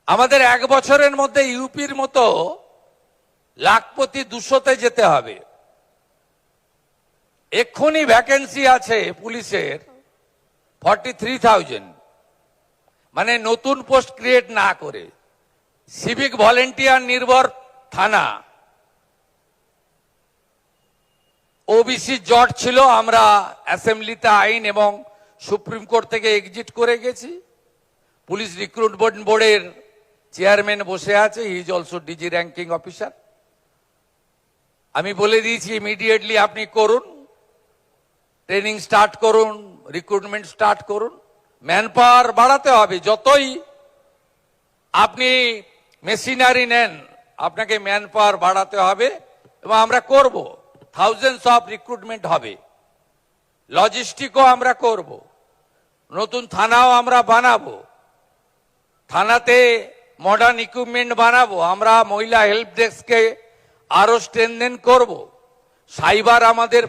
আমাদের 1 বছরের মধ্যে ইউপির মতো লাখপতি 200-তে যেতে হবে। এক্ষুনি ভ্যাকেন্সি আছে পুলিশের 43,000, মানে নতুন পোস্ট ক্রিয়েট না করে। সিভিক ভলেন্টিয়ার নির্ভর থানা, ওবিসি জট ছিল, আমরা অ্যাসেম্বলিতে আইন এবং সুপ্রিম কোর্ট থেকে এক্সিট করে গেছি। পুলিশ রিক্রুটমেন্ট বোর্ডের চেয়ারম্যান বসে আছে, he is also DG ranking officer. আমি বলে দিয়েছি ইমিডিয়েটলি আপনি করুন, ট্রেনিং স্টার্ট করুন, রিক্রুটমেন্ট স্টার্ট করুন। ম্যান পাওয়ার বাড়াতে হবে, যতই আপনি মেশিনারি নেন আপনাকে ম্যান পাওয়ার বাড়াতে হবে, এবং আমরা করব। থাউজেন্ডস অফ রিক্রুটমেন্ট হবে, লজিস্টিকও আমরা করব, নতুন থানাও আমরা বানাবো, থানাতে মডার্ন ইকুইপমেন্ট বানাবো, আমরা মহিলা হেল্প ডেস্ককে আরো স্ট্রেনথেন করব, সাইবার আমাদের